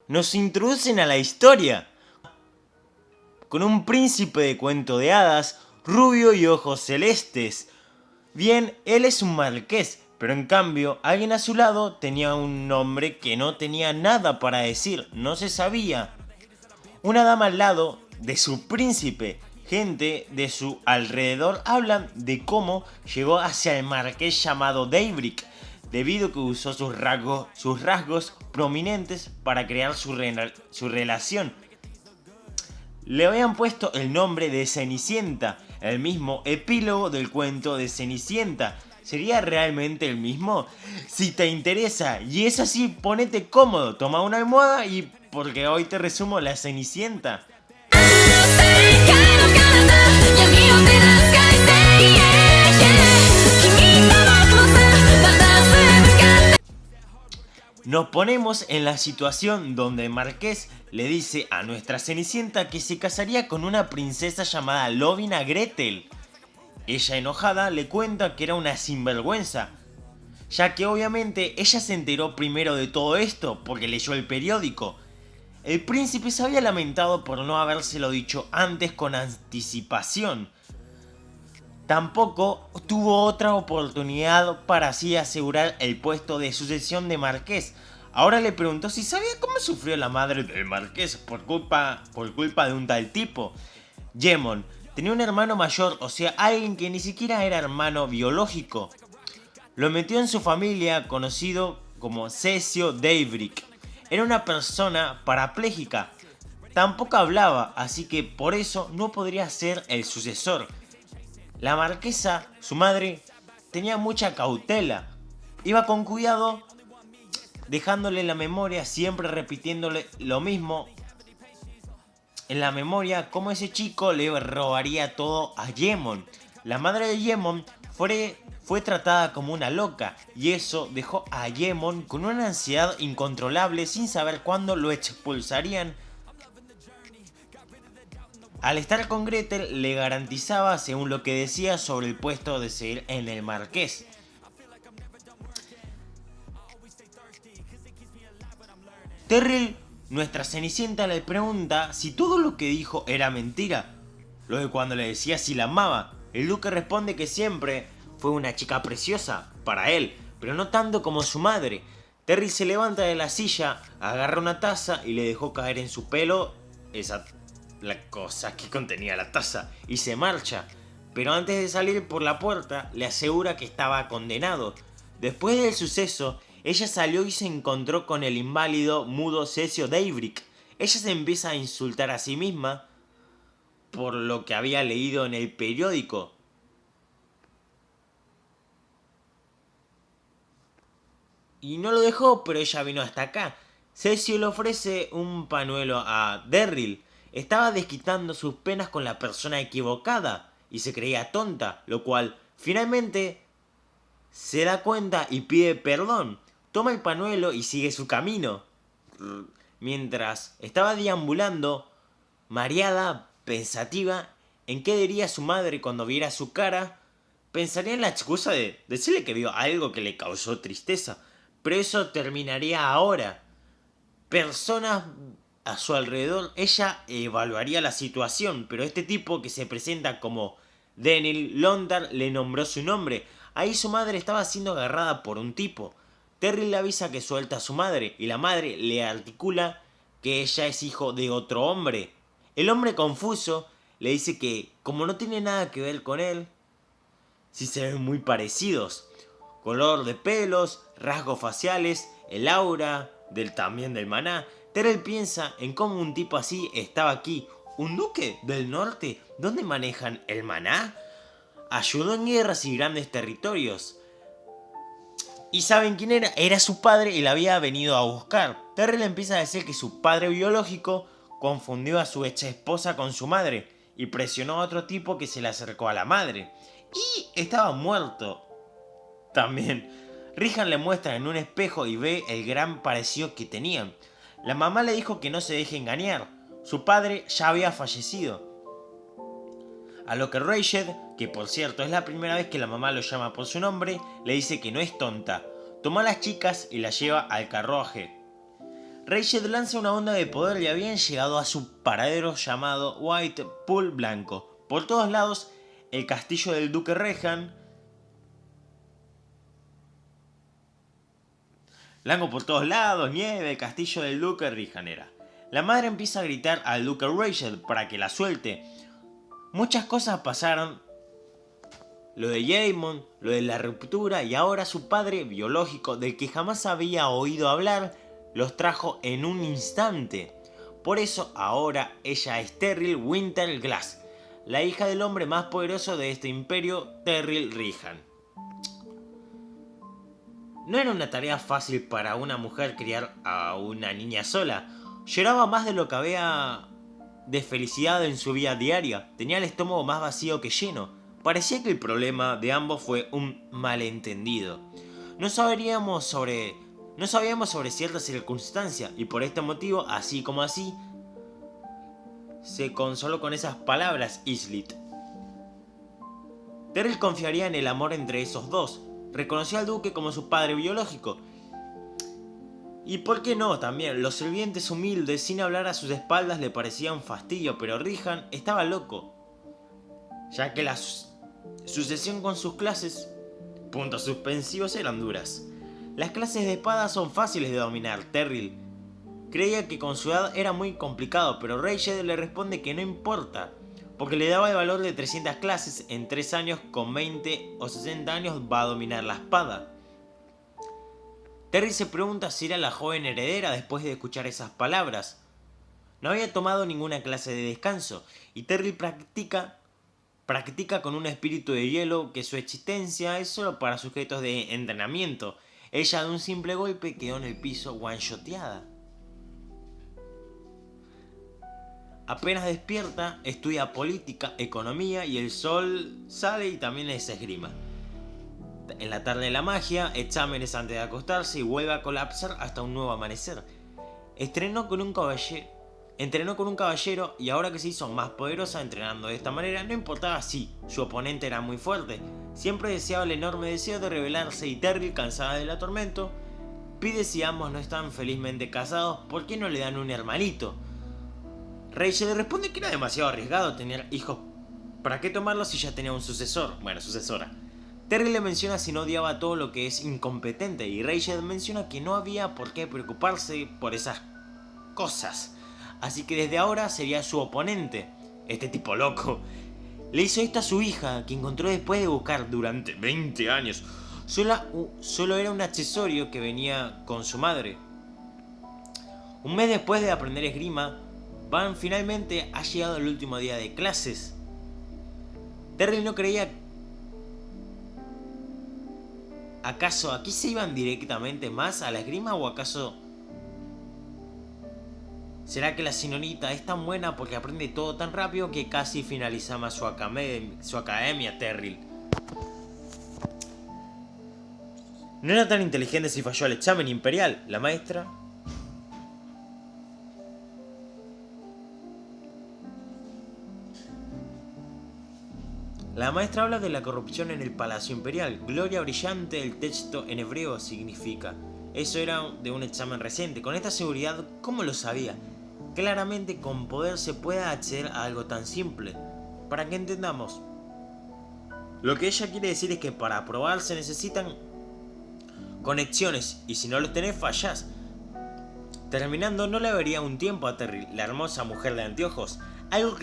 nos introducen a la historia con un príncipe de cuento de hadas, rubio y ojos celestes. Bien, él es un marqués, pero en cambio alguien a su lado tenía un nombre que no tenía nada para decir, no se sabía. Una dama al lado de su príncipe. Gente de su alrededor hablan de cómo llegó hacia el marqués llamado Davrick, debido a que usó sus rasgos prominentes para crear su relación. Le habían puesto el nombre de Cenicienta, el mismo epílogo del cuento de Cenicienta. ¿Sería realmente el mismo? Si te interesa y es así, ponete cómodo, toma una almohada y porque hoy te resumo la Cenicienta. Nos ponemos en la situación donde el marqués le dice a nuestra Cenicienta que se casaría con una princesa llamada Lovina Gretel. Ella, enojada, le cuenta que era una sinvergüenza, ya que obviamente ella se enteró primero de todo esto porque leyó el periódico. El príncipe se había lamentado por no habérselo dicho antes con anticipación. Tampoco tuvo otra oportunidad para así asegurar el puesto de sucesión de marqués. Ahora le preguntó si sabía cómo sufrió la madre del marqués por culpa de un tal tipo. Gemon tenía un hermano mayor, o sea, alguien que ni siquiera era hermano biológico. Lo metió en su familia, conocido como Cecil Davrick. Era una persona parapléjica. Tampoco hablaba, así que por eso no podría ser el sucesor. La marquesa, su madre, tenía mucha cautela. Iba con cuidado, dejándole la memoria, siempre repitiéndole lo mismo en la memoria, como ese chico le robaría todo a Gemon. La madre de Gemon fue tratada como una loca y eso dejó a Gemon con una ansiedad incontrolable sin saber cuándo lo expulsarían. Al estar con Gretel le garantizaba, según lo que decía, sobre el puesto de seguir en el marqués. Terrell, nuestra Cenicienta, le pregunta si todo lo que dijo era mentira. Lo de cuando le decía si la amaba. El duque responde que siempre fue una chica preciosa para él, pero no tanto como su madre. Terry se levanta de la silla, agarra una taza y le dejó caer en su pelo la cosa que contenía la taza y se marcha. Pero antes de salir por la puerta le asegura que estaba condenado. Después del suceso, ella salió y se encontró con el inválido mudo Cecil Davrick. Ella se empieza a insultar a sí misma por lo que había leído en el periódico. Y no lo dejó, pero ella vino hasta acá. Cecil le ofrece un pañuelo a Darryl. Estaba desquitando sus penas con la persona equivocada y se creía tonta, lo cual finalmente se da cuenta y pide perdón. Toma el pañuelo y sigue su camino. Mientras estaba deambulando, mareada, pensativa, en qué diría su madre cuando viera su cara, pensaría en la excusa de decirle que vio algo que le causó tristeza. Pero eso terminaría ahora. Personas a su alrededor, ella evaluaría la situación, pero este tipo que se presenta como Daniel Londar le nombró su nombre. Ahí su madre estaba siendo agarrada por un tipo. Terry le avisa que suelta a su madre y la madre le articula que ella es hijo de otro hombre. El hombre confuso le dice que como no tiene nada que ver con él, sí se ven muy parecidos. Color de pelos, rasgos faciales, el aura también del maná. Terrell piensa en cómo un tipo así estaba aquí. ¿Un duque del norte? ¿Dónde manejan el maná? Ayudó en guerras y grandes territorios. ¿Y saben quién era? Era su padre y la había venido a buscar. Terrell empieza a decir que su padre biológico confundió a su ex esposa con su madre y presionó a otro tipo que se le acercó a la madre. Y estaba muerto. También, Rihan le muestra en un espejo y ve el gran parecido que tenían. La mamá le dijo que no se deje engañar. Su padre ya había fallecido. A lo que Rachel, que por cierto es la primera vez que la mamá lo llama por su nombre, le dice que no es tonta. Toma a las chicas y las lleva al carruaje. Rachel lanza una onda de poder y habían llegado a su paradero llamado White Pool Blanco. Por todos lados, el castillo del duque Rehan. Blanco por todos lados, nieve, el castillo del duque Rehan era. La madre empieza a gritar al duque Rachel para que la suelte. Muchas cosas pasaron. Lo de Jaemon, lo de la ruptura y ahora su padre biológico, del que jamás había oído hablar, los trajo en un instante. Por eso ahora ella es Terrill Winterglass, la hija del hombre más poderoso de este imperio, Terrill Rehan. No era una tarea fácil para una mujer criar a una niña sola. Lloraba más de lo que había de felicidad en su vida diaria. Tenía el estómago más vacío que lleno. Parecía que el problema de ambos fue un malentendido. No sabíamos sobre cierta circunstancia y por este motivo, así como así, se consoló con esas palabras Islit. Terrill confiaría en el amor entre esos dos. Reconoció al duque como su padre biológico. Y por qué no también, los sirvientes humildes sin hablar a sus espaldas le parecían un fastidio, pero Rehan estaba loco, ya que la sucesión con sus clases, puntos suspensivos, eran duras. Las clases de espada son fáciles de dominar. Terrill creía que con su edad era muy complicado, pero Rachel le responde que no importa, porque le daba el valor de 300 clases. En 3 años, con 20 o 60 años, va a dominar la espada. Terrill se pregunta si era la joven heredera después de escuchar esas palabras. No había tomado ninguna clase de descanso, y Terrill practica con un espíritu de hielo que su existencia es solo para sujetos de entrenamiento. Ella de un simple golpe quedó en el piso one-shoteada. Apenas despierta, estudia política, economía y el sol sale y también es esgrima. En la tarde la magia, exámenes antes de acostarse y vuelve a colapsar hasta un nuevo amanecer. Entrenó con un caballero y ahora que se hizo más poderosa entrenando de esta manera, no importaba si su oponente era muy fuerte, siempre deseaba el enorme deseo de rebelarse y Terrill, cansada del atormento, pide si ambos no están felizmente casados, ¿por qué no le dan un hermanito? Rachel le responde que era demasiado arriesgado tener hijos, ¿para qué tomarlos si ya tenía un sucesora? Terrill le menciona si no odiaba todo lo que es incompetente y Rachel menciona que no había por qué preocuparse por esas cosas. Así que desde ahora sería su oponente. Este tipo loco. Le hizo esto a su hija, que encontró después de buscar durante 20 años. Solo era un accesorio que venía con su madre. Un mes después de aprender esgrima, Van finalmente ha llegado el último día de clases. Terrill no creía. ¿Acaso aquí se iban directamente más a la esgrima o acaso será que la señorita es tan buena porque aprende todo tan rápido que casi finalizaba su academia, Terrill? No era tan inteligente si falló el examen imperial. La maestra habla de la corrupción en el Palacio Imperial. Gloria brillante, el texto en hebreo significa. Eso era de un examen reciente. Con esta seguridad, ¿cómo lo sabía? Claramente con poder se puede acceder a algo tan simple. Para que entendamos, lo que ella quiere decir es que para aprobar se necesitan conexiones y si no los tenés fallás. Terminando, no le vería un tiempo a Terrill, la hermosa mujer de anteojos, algo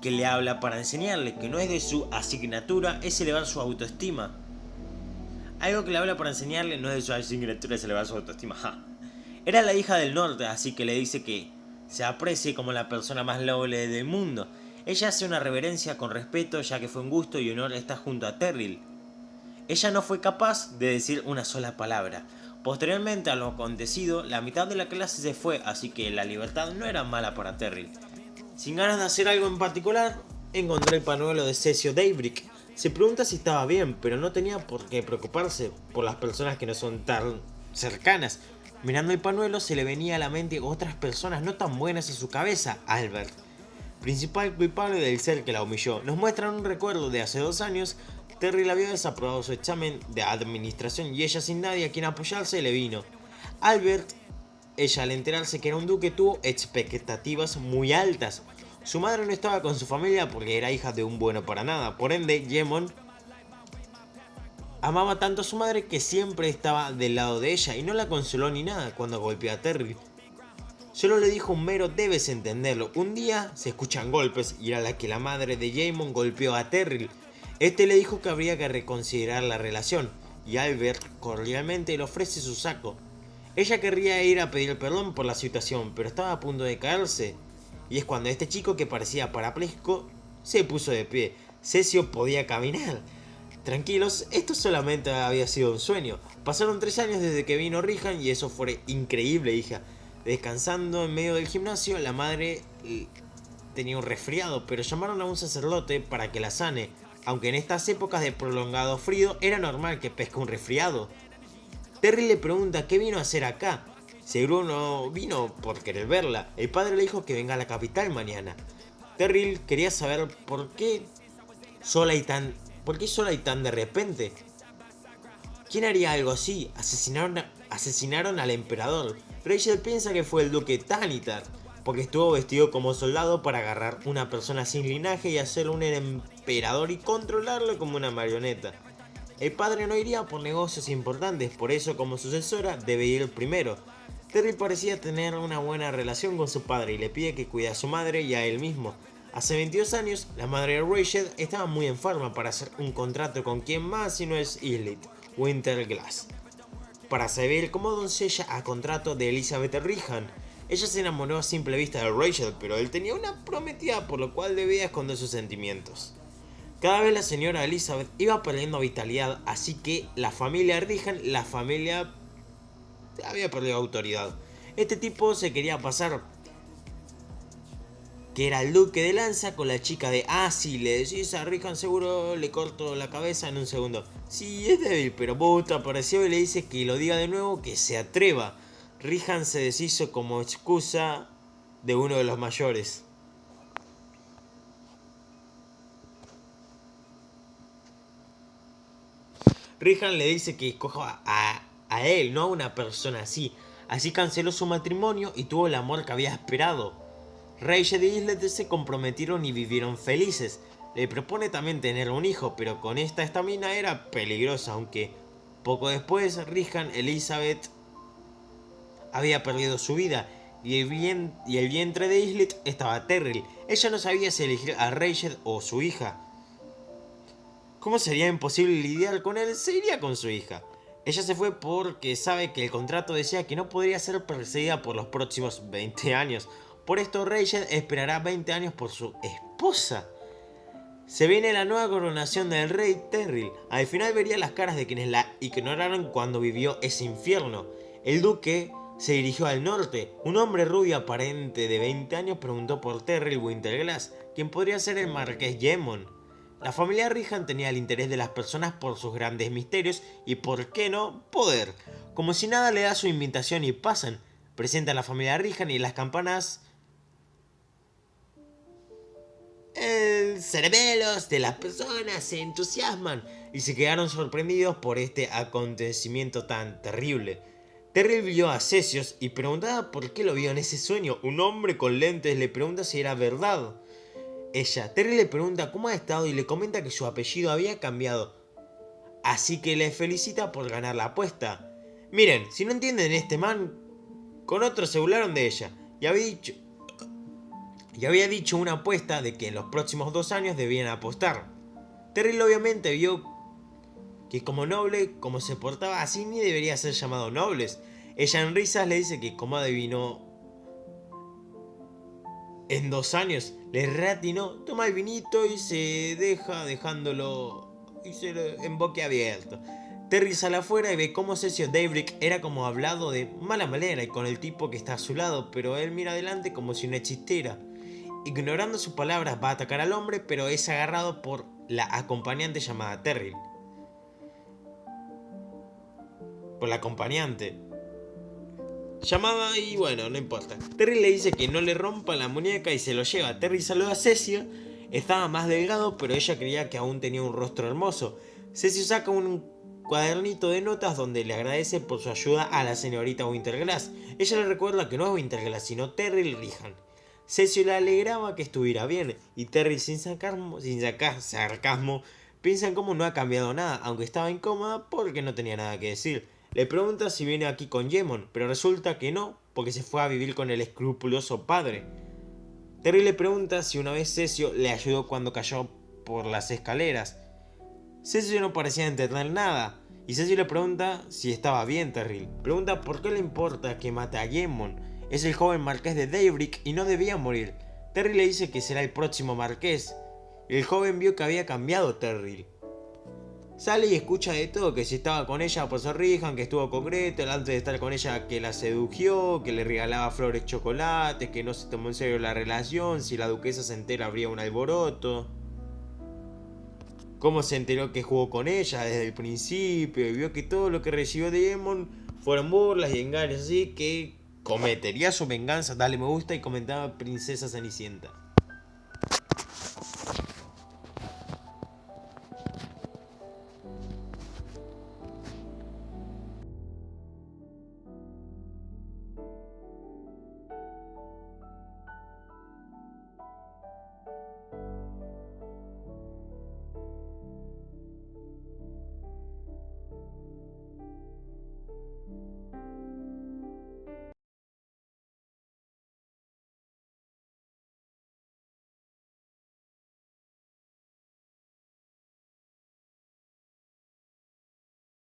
que le habla para enseñarle que no es de su asignatura es elevar su autoestima. Ja. Era la hija del norte, así que le dice que se aprecie como la persona más noble del mundo. Ella hace una reverencia con respeto, ya que fue un gusto y honor estar junto a Terrill. Ella no fue capaz de decir una sola palabra. Posteriormente a lo acontecido, la mitad de la clase se fue, así que la libertad no era mala para Terrill. Sin ganas de hacer algo en particular, encontró el panuelo de Cecil Daybreak. Se pregunta si estaba bien, pero no tenía por qué preocuparse por las personas que no son tan cercanas. Mirando el panuelo se le venía a la mente otras personas no tan buenas en su cabeza. Albert, principal culpable del ser que la humilló. Nos muestran un recuerdo de hace 2 años. Terrill había desaprobado su examen de administración y ella sin nadie a quien apoyarse le vino. Albert Ella, al enterarse que era un duque, tuvo expectativas muy altas. Su madre no estaba con su familia porque era hija de un bueno para nada. Por ende, Jaemon amaba tanto a su madre que siempre estaba del lado de ella y no la consoló ni nada cuando golpeó a Terry. Solo le dijo un mero debes entenderlo. Un día se escuchan golpes y era la que la madre de Jaemon golpeó a Terry. Este le dijo que habría que reconsiderar la relación y Albert cordialmente le ofrece su saco. Ella querría ir a pedir perdón por la situación, pero estaba a punto de caerse. Y es cuando este chico que parecía parapléjico se puso de pie. Cecil podía caminar. Tranquilos, esto solamente había sido un sueño. Pasaron 3 años desde que vino Rihan y eso fue increíble, hija. Descansando en medio del gimnasio, la madre tenía un resfriado, pero llamaron a un sacerdote para que la sane. Aunque en estas épocas de prolongado frío era normal que pesque un resfriado. Terry le pregunta qué vino a hacer acá. Seguro no vino por querer verla. El padre le dijo que venga a la capital mañana. Terry quería saber por qué sola y tan de repente. ¿Quién haría algo así? Asesinaron al emperador. Rachel piensa que fue el duque Tanitar, porque estuvo vestido como soldado para agarrar una persona sin linaje y hacerlo un emperador y controlarlo como una marioneta. El padre no iría por negocios importantes, por eso como sucesora debe ir primero. Terry parecía tener una buena relación con su padre y le pide que cuide a su madre y a él mismo. Hace 22 años, la madre de Rachel estaba muy enferma para hacer un contrato con quien más si no es Yslit Winterglass, para servir como doncella a contrato de Elizabeth Rihan. Ella se enamoró a simple vista de Rachel, pero él tenía una prometida por lo cual debía esconder sus sentimientos. Cada vez la señora Elizabeth iba perdiendo vitalidad, así que la familia Rihan, había perdido autoridad. Este tipo se quería pasar, que era el duque de Lanza, con la chica de sí, le decís a Rihan seguro le corto la cabeza en un segundo. Sí, es débil, pero Boot apareció y le dice que lo diga de nuevo, que se atreva. Rihan se deshizo como excusa de uno de los mayores. Rihan le dice que escoja a él, no a una persona así. Así canceló su matrimonio y tuvo el amor que había esperado. Rachel y Yslit se comprometieron y vivieron felices. Le propone también tener un hijo, pero con esta estamina era peligrosa, aunque poco después Rihan Elizabeth había perdido su vida y el vientre de Yslit estaba Terry. Ella no sabía si elegir a Rachel o su hija. Como sería imposible lidiar con él, se iría con su hija. Ella se fue porque sabe que el contrato decía que no podría ser perseguida por los próximos 20 años. Por esto Rachel esperará 20 años por su esposa. Se viene la nueva coronación del rey Terry. Al final vería las caras de quienes la ignoraron cuando vivió ese infierno. El duque se dirigió al norte. Un hombre rubio aparente de 20 años preguntó por Terry Winterglass, quien podría ser el marqués Jaemon. La familia Rihan tenía el interés de las personas por sus grandes misterios y, por qué no, poder. Como si nada, le da su invitación y pasan. Presenta a la familia Rihan y las campanas cerebelos de las personas se entusiasman y se quedaron sorprendidos por este acontecimiento tan terrible. Terry vio a Cesios y preguntaba por qué lo vio en ese sueño. Un hombre con lentes le pregunta si era verdad. Terry le pregunta cómo ha estado y le comenta que su apellido había cambiado, así que le felicita por ganar la apuesta. Miren, si no entienden, este man con otro se burlaron de ella y había dicho una apuesta de que en los próximos 2 años debían apostar. Terry obviamente vio que como noble, como se portaba así, ni debería ser llamado nobles. Ella en risas le dice que como adivinó en 2 años, le reatinó, toma el vinito y se dejándolo en boquiabierto. Terry sale afuera y ve cómo Cecil Daybreak era como hablado de mala manera y con el tipo que está a su lado, pero él mira adelante como si no existiera. Ignorando sus palabras va a atacar al hombre, pero es agarrado por la acompañante llamada Terry. Por la acompañante llamada y bueno, no importa. Terry le dice que no le rompa la muñeca y se lo lleva. Terry saluda a Cecil. Estaba más delgado, pero ella creía que aún tenía un rostro hermoso. Cecil saca un cuadernito de notas donde le agradece por su ayuda a la señorita Winterglass. Ella le recuerda que no es Winterglass, sino Terrill Rihan. Cecil le alegraba que estuviera bien, y Terrill sin sacar sarcasmo piensa en cómo no ha cambiado nada, aunque estaba incómoda porque no tenía nada que decir. Le pregunta si viene aquí con Jemon, pero resulta que no, porque se fue a vivir con el escrupuloso padre. Terrill le pregunta si una vez Cecil le ayudó cuando cayó por las escaleras. Cecil no parecía entender nada, y Cecil le pregunta si estaba bien Terrill. Pregunta por qué le importa que mate a Jemon. Es el joven marqués de Daybreak y no debía morir. Terrill le dice que será el próximo marqués. El joven vio que había cambiado Terrill. Sale y escucha de todo, que si estaba con ella por ser Rihan, que estuvo con Gretel, antes de estar con ella que la sedujo, que le regalaba flores chocolates, que no se tomó en serio la relación, si la duquesa se entera habría un alboroto. Cómo se enteró que jugó con ella desde el principio y vio que todo lo que recibió de Jemon fueron burlas y engaños, así que cometería su venganza. Dale me gusta y comentaba Princesa Cenicienta.